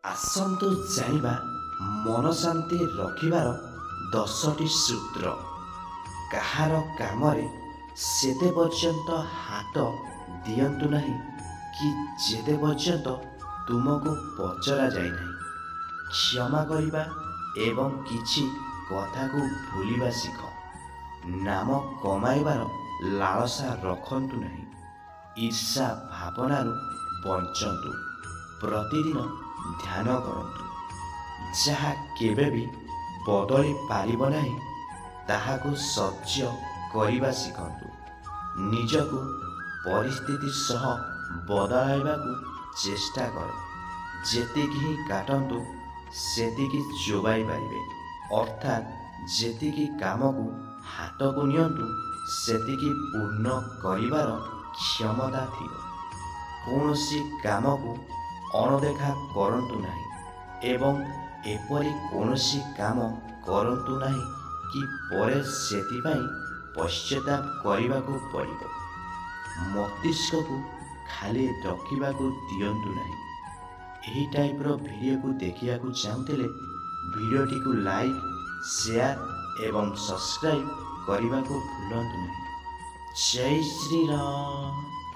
ଆସନ୍ତୁ ଜାଣିବା ମନ ଶାନ୍ତି ରଖିବାର 10ଟି ସୂତ୍ର। କାହାର କାମରେ ସେତେ ପର୍ଯ୍ୟନ୍ତ ହାତ ଦିଅନ୍ତୁ ନାହିଁ କି ଯେତେ ପର୍ଯ୍ୟନ୍ତ ତୁମକୁ ପଚରା ଯାଇନାହିଁ। କ୍ଷମା କରିବା ଏବଂ କିଛି କଥାକୁ ଭୁଲିବା ଶିଖ। ନାମ କମାଇବାର ଲାଳସା ରଖନ୍ତୁ ନାହିଁ। ଈର୍ଷା ଭାବନାରୁ ବଞ୍ଚନ୍ତୁ। ପ୍ରତିଦିନ ଧ୍ୟାନ କରନ୍ତୁ। ଯାହା କେବେ ବି ବଦଳି ପାରିବ ନାହିଁ ତାହାକୁ ସହ୍ୟ କରିବା ଶିଖନ୍ତୁ। ନିଜକୁ ପରିସ୍ଥିତି ସହ ବଦଳାଇବାକୁ ଚେଷ୍ଟା କର। ଯେତିକି ହିଁ କାଟନ୍ତୁ ସେତିକି ଚୋବାଇ ପାରିବେ, ଅର୍ଥାତ୍ ଯେତିକି କାମକୁ ହାତକୁ ନିଅନ୍ତୁ ସେତିକି ପୂର୍ଣ୍ଣ କରିବାର କ୍ଷମତା ଥିବ। କୌଣସି କାମକୁ ଅଣଦେଖା କରନ୍ତୁ ନାହିଁ ଏବଂ ଏପରି କୌଣସି କାମ କରନ୍ତୁ ନାହିଁ କି ପରେ ସେଥିପାଇଁ ପଶ୍ଚାତାପ କରିବାକୁ ପଡ଼ିବ। ମସ୍ତିଷ୍କକୁ ଖାଲି ରଖିବାକୁ ଦିଅନ୍ତୁ ନାହିଁ। ଏହି ଟାଇପ୍ର ଭିଡ଼ିଓକୁ ଦେଖିବାକୁ ଚାହୁଁଥିଲେ ଭିଡ଼ିଓଟିକୁ ଲାଇକ୍, ସେୟାର ଏବଂ ସବସ୍କ୍ରାଇବ୍ କରିବାକୁ ଭୁଲନ୍ତୁ ନାହିଁ। ଜୟ ଶ୍ରୀରାମ।